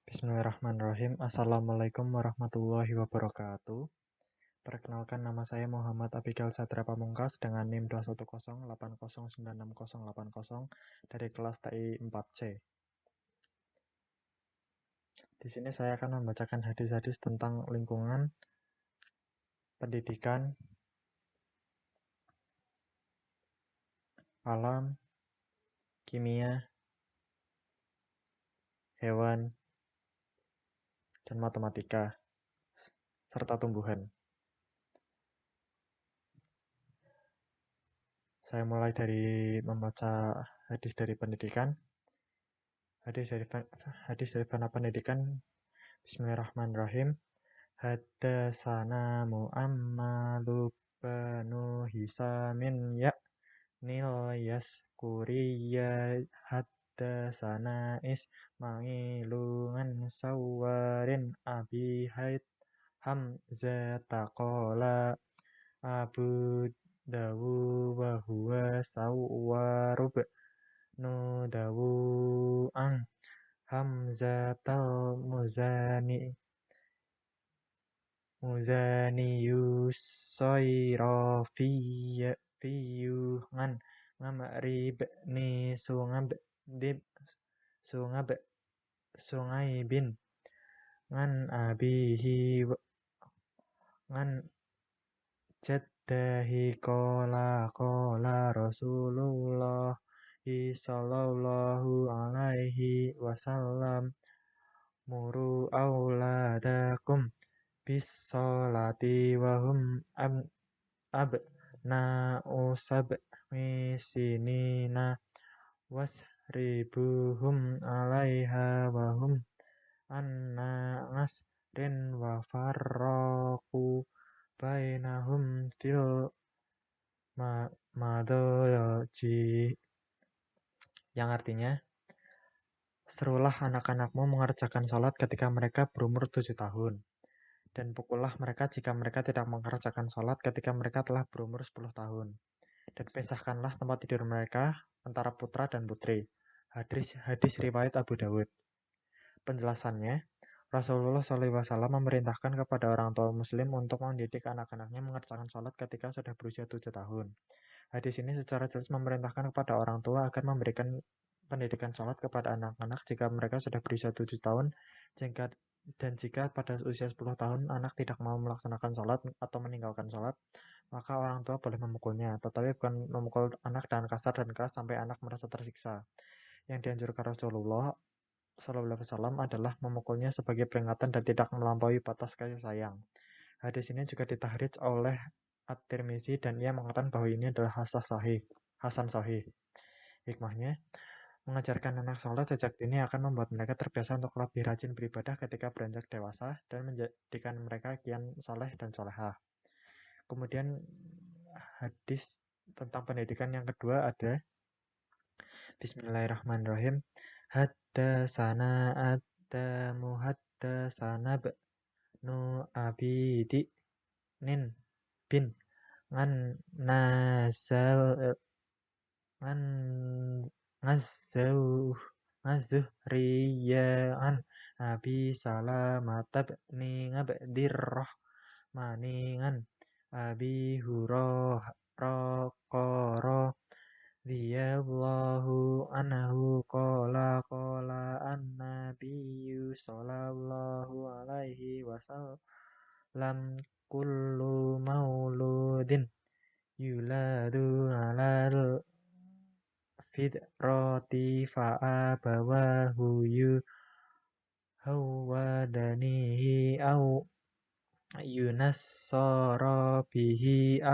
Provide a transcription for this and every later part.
Bismillahirrahmanirrahim. Assalamualaikum warahmatullahi wabarakatuh. Perkenalkan, nama saya Muhammad Abigail Satria Pamungkas dengan NIM 21080966080 dari kelas TI 4C. Di sini saya akan membacakan hadis-hadis tentang lingkungan, pendidikan, alam, kimia, hewan, dan matematika, serta tumbuhan. Saya mulai dari membaca hadis dari pendidikan. Hadis dari pendidikan. Bismillahirrahmanirrahim. Haddatsana Mu'ammalu banu Hisamin ya'nil Yaskuriya haddatsana Ismailu an Sawarin Abi Haid Hamzata qala Abu Dawu wa huwa Sawarub nu Dawu an Hamzatal Muzaniyus Soirofiyuhan Ngamrib ni Sungab Sungaibin ngan abihi ngan jaddahi qala Rasulullah sallallahu alaihi wasallam muru auladakum bis-sholati wa hum abna'u sab'i sinina wasribuhum 'alaiha wa hum anna asrin wa farraqu bainahum fil madaji, yang artinya, serulah anak-anakmu mengerjakan sholat ketika mereka berumur 7 tahun. Dan pukullah mereka jika mereka tidak mengerjakan sholat ketika mereka telah berumur 10 tahun. Dan pisahkanlah tempat tidur mereka antara putra dan putri. Hadis riwayat Abu Dawud. Penjelasannya, Rasulullah SAW memerintahkan kepada orang tua muslim untuk mendidik anak-anaknya mengerjakan sholat ketika sudah berusia 7 tahun. Hadis ini secara jelas memerintahkan kepada orang tua agar memberikan pendidikan sholat kepada anak-anak jika mereka sudah berusia 7 tahun, dan jika pada usia 10 tahun anak tidak mau melaksanakan sholat atau meninggalkan sholat, maka orang tua boleh memukulnya, tetapi bukan memukul anak dengan kasar dan keras sampai anak merasa tersiksa. Yang dianjurkan Rasulullah SAW adalah memukulnya sebagai peringatan dan tidak melampaui batas kasih sayang. Hadis ini juga ditahrij oleh At-Tirmizi dan ia mengatakan bahwa ini adalah Hasan Sahih. Hikmahnya, mengajarkan anak sholat sejak dini akan membuat mereka terbiasa untuk lebih rajin beribadah ketika beranjak dewasa dan menjadikan mereka kian soleh dan solehah. Kemudian hadis tentang pendidikan yang kedua ada Bismillahirrahmanirrahim. Haddatsana Adamu haddatsana Bnu Abidi nin bin ngan nazal ngan Zuhriyaan Abi Salamah bin Abdirrahmani ngan Abi Hurairah radhiyallahu anhu qala an-nabiyyu sallallahu alaihi wasallam kullu mauludin yuladu alal fitrati fa'abawahu yuhawwadanihi au yunassara bihi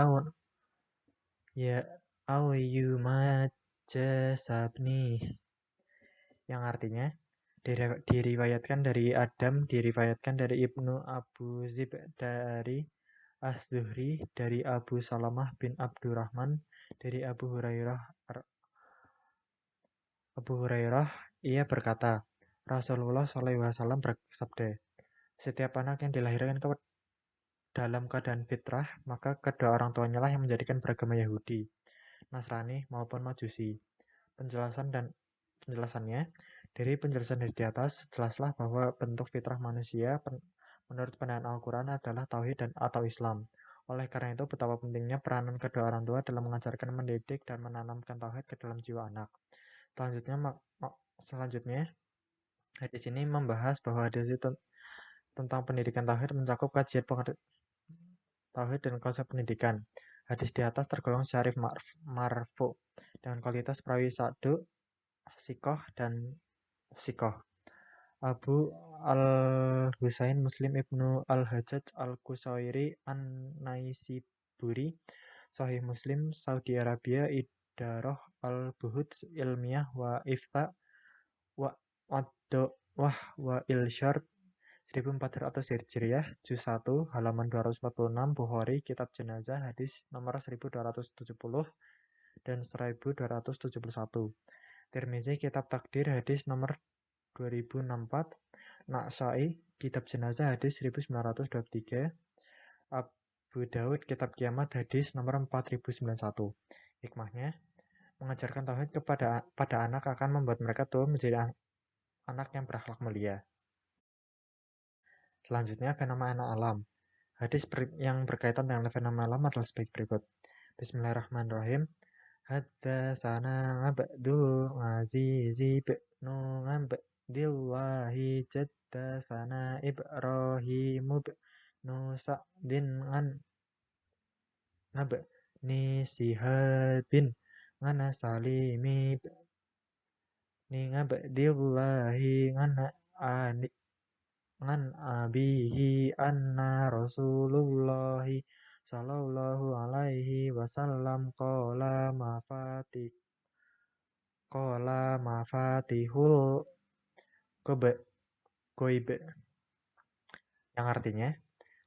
au yumajjasabni, yang artinya diriwayatkan dari Adam, diriwayatkan dari Ibnu Abu Zib dari Az-Zuhri, dari Abu Salamah bin Abdurrahman, dari Abu Hurairah, ia berkata, Rasulullah SAW bersabda, setiap anak yang dilahirkan dalam keadaan fitrah, maka kedua orang tuanya lah yang menjadikan beragama Yahudi, Nasrani maupun Majusi. Penjelasannya, Dari penjelasan di atas, jelaslah bahwa bentuk fitrah manusia menurut pandangan Al-Quran adalah tauhid dan atau Islam. Oleh karena itu, betapa pentingnya peranan kedua orang tua dalam mengajarkan, mendidik, dan menanamkan tauhid ke dalam jiwa anak. Selanjutnya, hadis ini membahas bahwa hadis itu tentang pendidikan tauhid mencakup kajian tauhid dan konsep pendidikan. Hadis di atas tergolong syarif marfu dengan kualitas perawi sadu, sikoh, dan sikoh. Abu al-Husain Muslim ibnu al-Hajjaj al-Qusairi an-Naisiburi Sahih Muslim Saudi Arabia Idaroh al-Buhud Ilmiah wa Ifta wa Wah wa Ilsyar 1400 Hijriah Juz 1 halaman 246 Bukhari Kitab Jenazah hadis nomor 1270 dan 1271. Tirmizi Kitab Takdir hadis nomor 2064, Naksai Kitab Jenazah hadis 1923, Abu Daud Kitab Kiamat hadis nomor 4091. Hikmahnya, mengajarkan tauhid pada anak akan membuat mereka tua menjadi anak yang berakhlak mulia. Selanjutnya, fenomena alam. Hadis yang berkaitan dengan fenomena alam adalah sebagai berikut. Bismillahirrahmanirrahim. Haddatsana Abdul Aziz ibnu Abdillahi Jaddasana Ibrahim ibnu Sa'din an Abni Sihabin an Salimi ibni Abdillahi an abihi anna Rasulullahi sallallahu alaihi wasallam qala mafatihul goib, yang artinya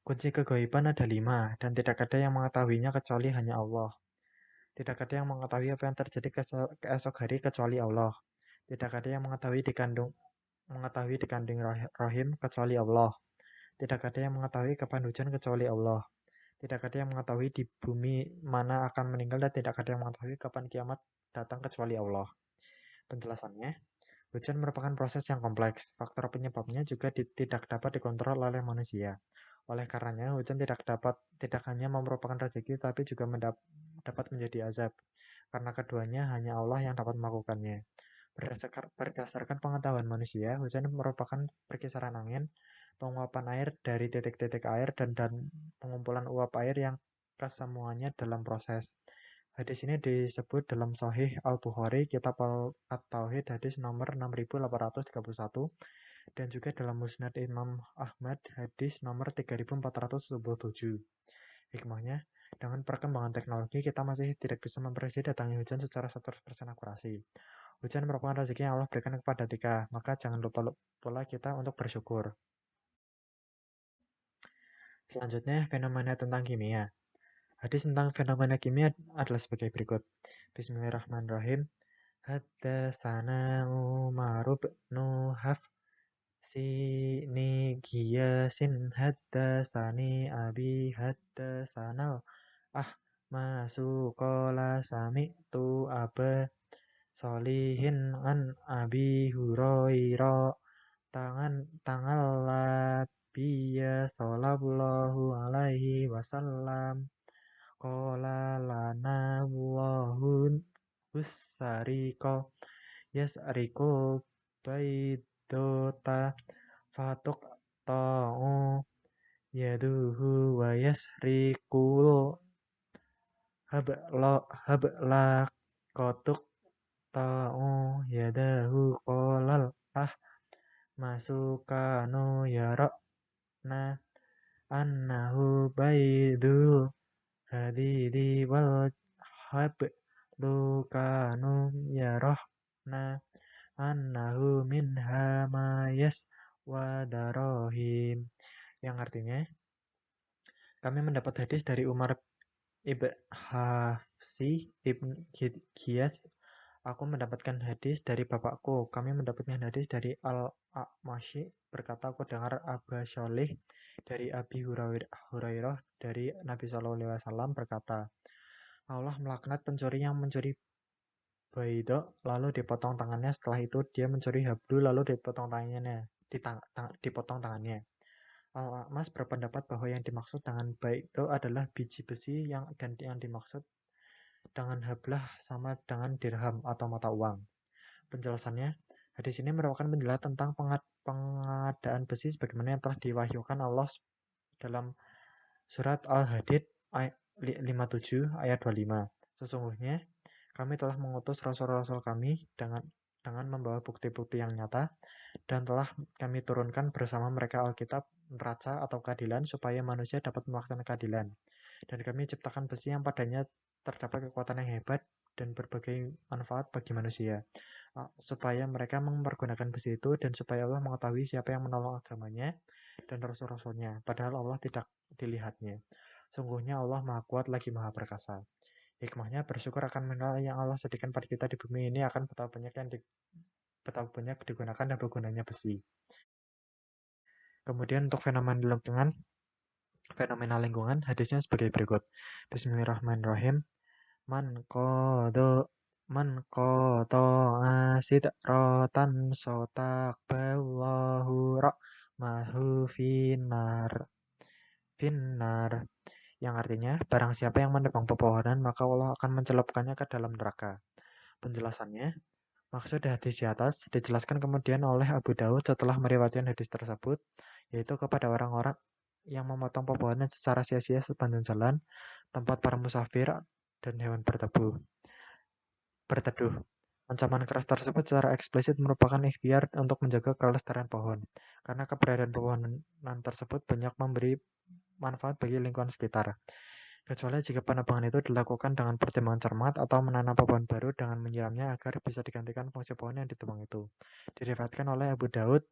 kunci kegoiban ada 5 dan tidak ada yang mengetahuinya kecuali hanya Allah. Tidak ada yang mengetahui apa yang terjadi keesok hari kecuali Allah. Tidak ada yang mengetahui di kandung rahim kecuali Allah. Tidak ada yang mengetahui kapan hujan kecuali Allah. Tidak ada yang mengetahui di bumi mana akan meninggal dan tidak ada yang mengetahui kapan kiamat datang kecuali Allah. Penjelasannya, hujan merupakan proses yang kompleks. Faktor penyebabnya juga tidak dapat dikontrol oleh manusia. Oleh karenanya, hujan tidak hanya merupakan rezeki tapi juga dapat menjadi azab. Karena keduanya hanya Allah yang dapat melakukannya. Berdasarkan pengetahuan manusia, hujan merupakan perkisaran angin, penguapan air dari titik-titik air, dan pengumpulan uap air yang kesemuanya dalam proses. Hadis ini disebut dalam Sahih Al-Bukhari, Kitab At-Tauhid, hadis nomor 6831, dan juga dalam Musnad Imam Ahmad, hadis nomor 3477. Hikmahnya, dengan perkembangan teknologi, kita masih tidak bisa memprediksi datangnya hujan secara 100% akurasi. Hujan merupakan rezeki yang Allah berikan kepada kita, maka jangan lupa pula kita untuk bersyukur. Selanjutnya, fenomena tentang kimia. Hadis tentang fenomena kimia adalah sebagai berikut. Bismillahirrahmanirrahim. Haddatsana Umar bin Hafsini Giyasin haddatsani Abi haddatsanal Ahmasu qala sami'tu Aba Solihin an Abi Hurairah tangan Nabiya sallallahu alaihi wasallam qala lana wahun husariko yasariku baidota fatuk ta'u yaduhu wa yasrikul habla kotuk ta'u yadahu qolal masukanu yarokna annahu baidul hadidi wal hablu kanu yarohna annahu minha mayas wadarohim, yang artinya kami mendapat hadis dari Umar ibn Hafsi ibn Giyas. Aku mendapatkan hadis dari bapakku. Kami mendapatkan hadis dari Al-A'mashi berkata, aku dengar Aba Sholih dari Abi Hurairah dari Nabi SAW berkata, Allah melaknat pencuri yang mencuri Baido lalu dipotong tangannya. Setelah itu dia mencuri hablu lalu dipotong tangannya. Dipotong tangannya. Al-A'mas berpendapat bahwa yang dimaksud dengan Baido adalah biji besi dan yang dimaksud dengan hablah sama dengan dirham atau mata uang. Penjelasannya, hadis ini merupakan penjelasan tentang pengadaan besi sebagaimana yang telah diwahyukan Allah dalam surat Al-Hadid ayat 57 ayat 25. Sesungguhnya kami telah mengutus rasul-rasul kami dengan membawa bukti-bukti yang nyata dan telah kami turunkan bersama mereka Alkitab, neraca atau keadilan supaya manusia dapat melaksanakan keadilan. Dan kami ciptakan besi yang padanya terdapat kekuatan yang hebat dan berbagai manfaat bagi manusia, supaya mereka mempergunakan besi itu dan supaya Allah mengetahui siapa yang menolong agamanya dan rasul-rasulnya, padahal Allah tidak dilihatnya. Sungguhnya Allah Maha Kuat lagi Maha Perkasa. Hikmahnya bersyukur akan mineral yang Allah sediakan pada kita di bumi ini akan betapa banyak digunakan dan bergunanya besi. Kemudian untuk fenomena lingkungan hadisnya sebagai berikut. Bismillahirrahmanirrahim. Man qata'a sidratan sotaqballahu ra'mahu finnar, yang artinya barang siapa yang menebang pepohonan maka Allah akan mencelupkannya ke dalam neraka. Penjelasannya, maksud hadis di atas dijelaskan kemudian oleh Abu Daud setelah meriwayatkan hadis tersebut, yaitu kepada orang-orang yang memotong pepohonan secara sia-sia sepanjang jalan, tempat para musafir, dan hewan berteduh. Ancaman keras tersebut secara eksplisit merupakan ikhtiar untuk menjaga kelestarian pohon, karena keberadaan pepohonan tersebut banyak memberi manfaat bagi lingkungan sekitar. Kecuali jika penebangan itu dilakukan dengan pertimbangan cermat atau menanam pohon baru dengan menyiramnya agar bisa digantikan fungsi pohon yang ditebang itu. Diriwayatkan oleh Abu Daud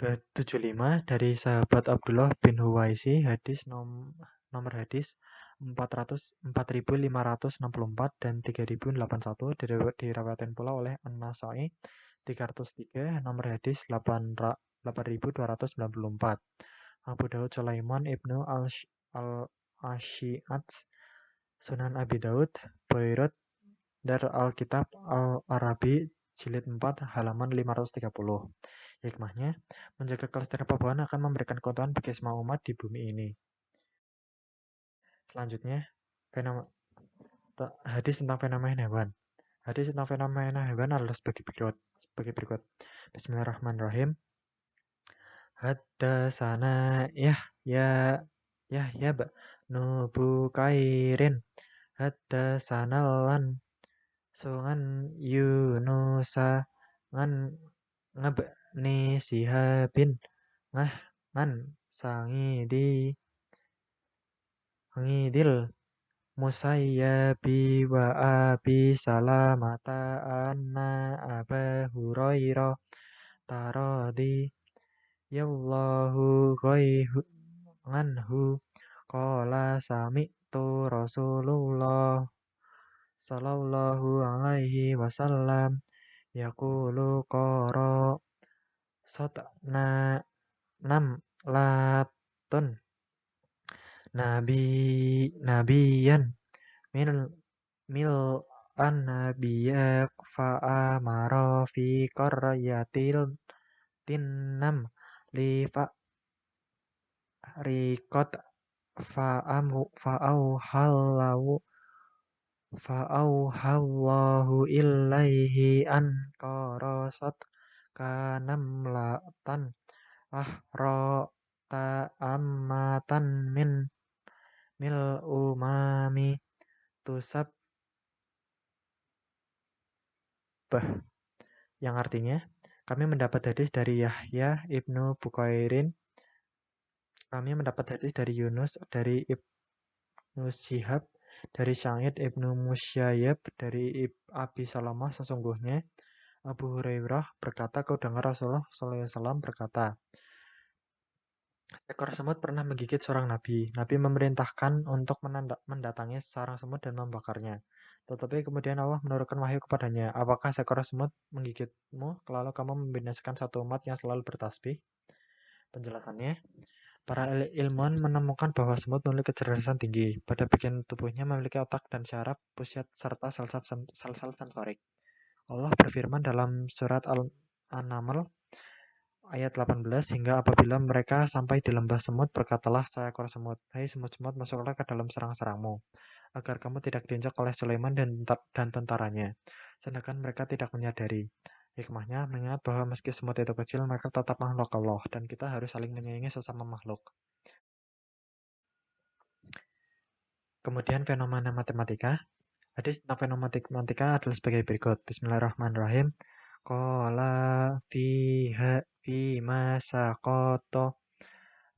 75 dari sahabat Abdullah bin Huwaisi, nomor hadis 4564 dan 3081, diriwayatkan pula oleh An-Nasa'i 303, nomor hadis 8294. Abu Daud Sulaiman Ibnu al-Ashi'ats, Sunan Abi Daud, Bairut, Dar Alkitab Al-Arabi, Jilid 4, halaman 530. Hikmahnya, menjaga kelestarian pepohonan akan memberikan keuntungan bagi semua umat di bumi ini. Selanjutnya, hadis tentang fenomena hewan. Hadis tentang fenomena hewan adalah sebagai berikut. Bismillahirrahmanirrahim. Haddatsana Yahya ba'nu Bukairin. Haddatsana sungan Yunusa ngabni Sihabin ngan Sangidil Musayyabi wa Abi Salamata anna Aba Hurairah taradi yallahu anhu qala sami'tu Rasulullah sallallahu alaihi wasallam yaqulu qara satna latun nabiyan mil an nabiyak fa'amara fi qaryatil tinnam li fa'rikot fa'auhallahu ilaihi an qarasat kanam latan ta'ammatan mil umami tusabbah, yang artinya kami mendapat hadis dari Yahya Ibnu Bukairin, kami mendapat hadis dari Yunus, dari Ibnu Syihab, dari Sa'id Ibnu Musayyab, dari Abi Salamah, sesungguhnya Abu Hurairah berkata, kau dengar Rasulullah SAW berkata, ekor semut pernah menggigit seorang nabi. Nabi memerintahkan untuk mendatangi sarang semut dan membakarnya. Tetapi kemudian Allah menurunkan wahyu kepadanya. Apakah seekor semut menggigitmu, lalu kamu membinasakan satu umat yang selalu bertasbih? Penjelasannya, Para ilmuwan menemukan bahwa semut memiliki kecerdasan tinggi. Pada bagian tubuhnya memiliki otak dan syaraf, pusat, serta sel-sel sensorik. Allah berfirman dalam surat An-Naml ayat 18, hingga apabila mereka sampai di lembah semut, berkatalah seekor semut, "Hai semut-semut, masuklah ke dalam sarang-sarangmu, agar kamu tidak diinjak oleh Sulaiman dan tentaranya." Sedangkan mereka tidak menyadari. Hikmahnya mengingat bahwa meski semut itu kecil, mereka tetap makhluk Allah, dan kita harus saling menyayangi sesama makhluk. Kemudian fenomena matematika. Hadis tentang fenomena matematika adalah sebagai berikut. Bismillahirrahmanirrahim. Qala fiha fima saqata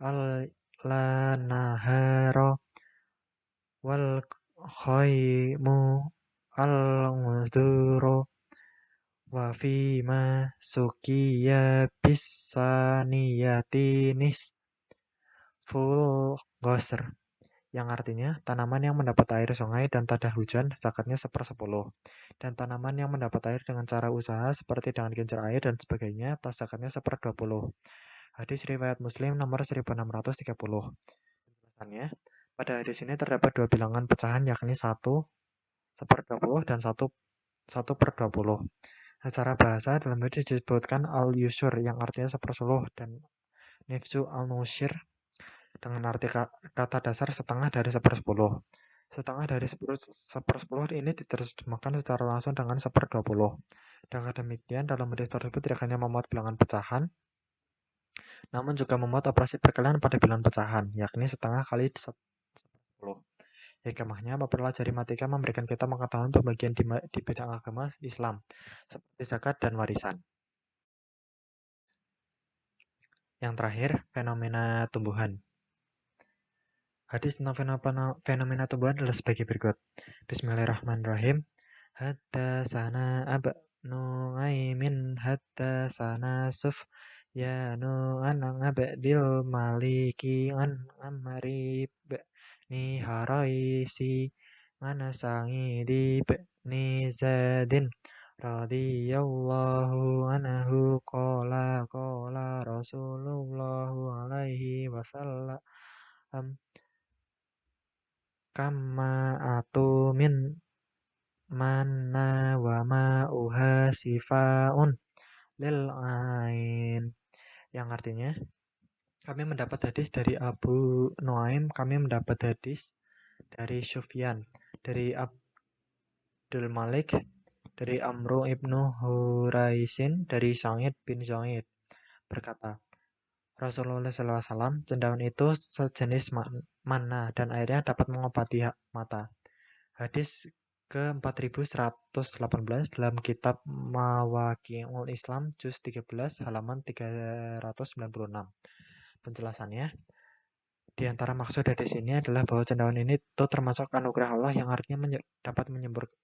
al lanahara wal khaymu al nguzuru wa fima sukiya bisaniyatinis full gosr, yang artinya tanaman yang mendapat air sungai dan tada hujan zakatnya 1/10, dan tanaman yang mendapat air dengan cara usaha seperti dengan kincir air dan sebagainya zakatnya 1/20. Hadis riwayat Muslim nomor 1630. Penjelasannya, pada hadis ini terdapat dua bilangan pecahan, yakni 1/20 dan 1/20. Secara bahasa dalam hadis disebutkan al-yusur yang artinya 1/10 dan nifsu al-nusyir dengan arti kata dasar setengah dari 1/10. Setengah dari 1/10 ini diterjemahkan secara langsung dengan 1/20. Dengan demikian, dalam hadis tersebut tidak hanya memuat bilangan pecahan, namun juga memuat operasi perkalian pada bilangan pecahan, yakni setengah kali 1/10. Hikmahnya, mempelajari matematika memberikan kita pengetahuan pembagian di bidang agama Islam, seperti zakat dan warisan. Yang terakhir, fenomena tumbuhan. Hadis tentang fenomena tumbuhan adalah sebagai berikut. Bismillahirrahmanirrahim. Haddatsana Abnu Aimin haddatsana Sufyanu an Abdil Maliki an Amri ni Haraisi an Sa'idi ni Zadin radhiyallahu anhu qala qala Rasulullah alaihi wasallam kama atu min mana wa ma'uha sifaun lil ain, yang artinya kami mendapat hadis dari Abu Nuaim, kami mendapat hadis dari Sufyan, dari Abdul Malik, dari Amru ibnu Huraisin, dari Sa'id bin Zaid berkata, Rasulullah SAW, cendawan itu sejenis mana dan airnya dapat mengobati mata. Hadis ke-4118 dalam kitab Mawaqi'ul Islam juz 13 halaman 396. Penjelasannya, di antara maksud hadis ini adalah bahwa cendawan ini itu termasuk anugerah Allah yang artinya dapat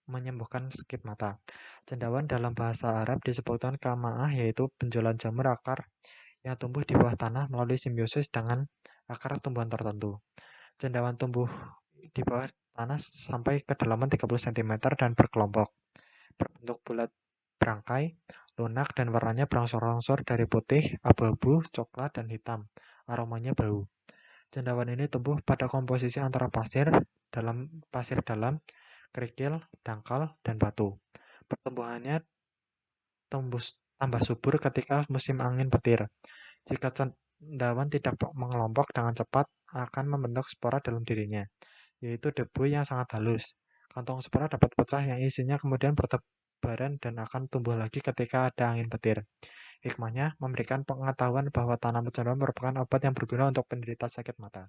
menyembuhkan sakit mata. Cendawan dalam bahasa Arab disebutkan kama'ah, yaitu benjolan jamur akar yang tumbuh di bawah tanah melalui simbiosis dengan akar tumbuhan tertentu. Cendawan tumbuh di bawah tanah sampai kedalaman 30 cm dan berkelompok, berbentuk bulat berangkai, lunak, dan warnanya berangsur-angsur dari putih, abu-abu, coklat, dan hitam. Aromanya bau. Cendawan ini tumbuh pada komposisi antara pasir dalam, kerikil, dangkal, dan batu. Pertumbuhannya tambah subur ketika musim angin petir. Jika cendawan tidak mengelompok dengan cepat, akan membentuk spora dalam dirinya, yaitu debu yang sangat halus. Kantong spora dapat pecah yang isinya kemudian bertebaran dan akan tumbuh lagi ketika ada angin petir. Hikmahnya, memberikan pengetahuan bahwa tanaman cendawan merupakan obat yang berguna untuk penderita sakit mata.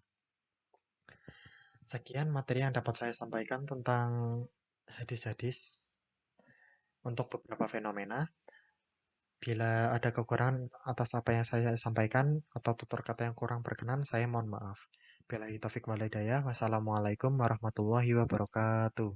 Sekian materi yang dapat saya sampaikan tentang hadis-hadis untuk beberapa fenomena. Bila ada kekurangan atas apa yang saya sampaikan atau tutur kata yang kurang berkenan, saya mohon maaf. Billahi taufik wal hidayah. Wassalamualaikum warahmatullahi wabarakatuh.